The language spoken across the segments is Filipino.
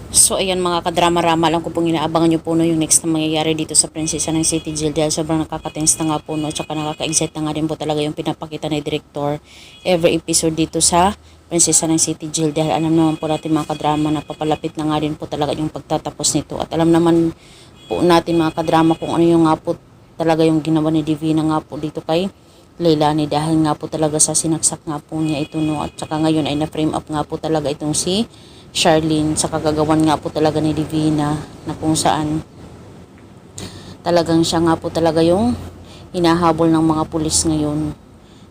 So ayan mga kadrama-rama, lang ko pong inaabangan nyo po no, yung next na mangyayari dito sa Prinsesa ng City Jail dahil sobrang nakaka-tense na nga po no, at saka nakaka-excite na nga din po talaga yung pinapakita ni Director every episode dito sa Prinsesa ng City Jail dahil alam naman po natin mga kadrama na papalapit na nga din po talaga yung pagtatapos nito at alam naman po natin mga kadrama kung ano yung nga po talaga yung ginawa ni Divina nga po dito kay Leilani dahil nga po talaga sa sinaksak nga po niya ito no, at saka ngayon ay na-frame up nga po talaga itong si Charlene sa kagagawan nga po talaga ni Divina na kung saan talagang siya nga po talaga yung hinahabol ng mga pulis ngayon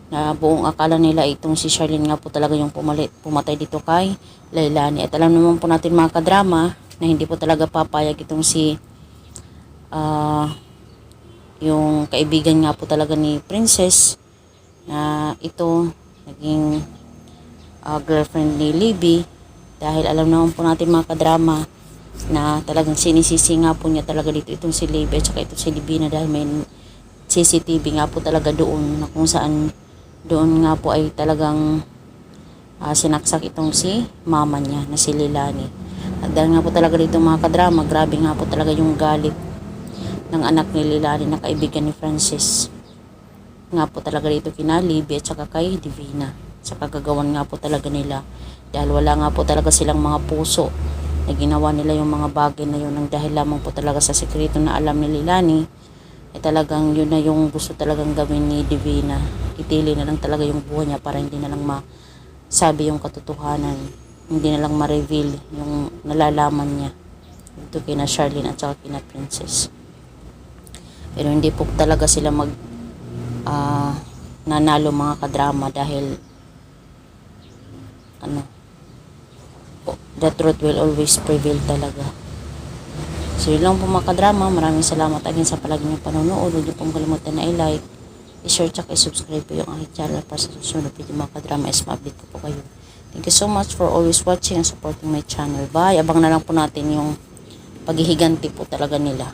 na buong akala nila itong si Charlene nga po talaga yung pumatay dito kay Leilani at alam naman po natin mga kadrama na hindi po talaga papayag itong si yung kaibigan nga po talaga ni Princess na ito naging girlfriend ni Libby dahil alam naman po natin mga kadrama na talagang sinisisi nga po niya talaga dito itong si Libby at saka itong si Libina dahil may CCTV nga po talaga doon na kung saan doon nga po ay talagang sinaksak itong si mama niya na si Leilani. At dahil nga po talaga dito mga kadrama, grabe nga po talaga yung galit ng anak ni Leilani na kaibigan ni Francis nga po talaga dito kina Libby at saka kay Divina sa kagagawan nga po talaga nila dahil wala nga po talaga silang mga puso na ginawa nila yung mga bagay na yun ng dahil lamang po talaga sa sekreto na alam ni Leilani ay talagang yun na yung gusto talagang gawin ni Divina. Itili na lang talaga yung buhay niya para hindi na lang masabi yung katotohanan, hindi na lang ma-reveal yung nalalaman niya dito kina Charlene at saka kina Princess. Pero hindi po talaga sila nanalo mga kadrama dahil the truth will always prevail talaga. So yun lang po mga kadrama, maraming salamat again sa palagi niyong panonood. Huwag niyo pong kalimutan na i-like, i-share, at i-subscribe po yung aking channel para sa susunod video mga kadrama is ma-update ko po kayo. Thank you so much for always watching and supporting my channel. Bye! Abang na lang po natin yung paghihiganti po talaga nila.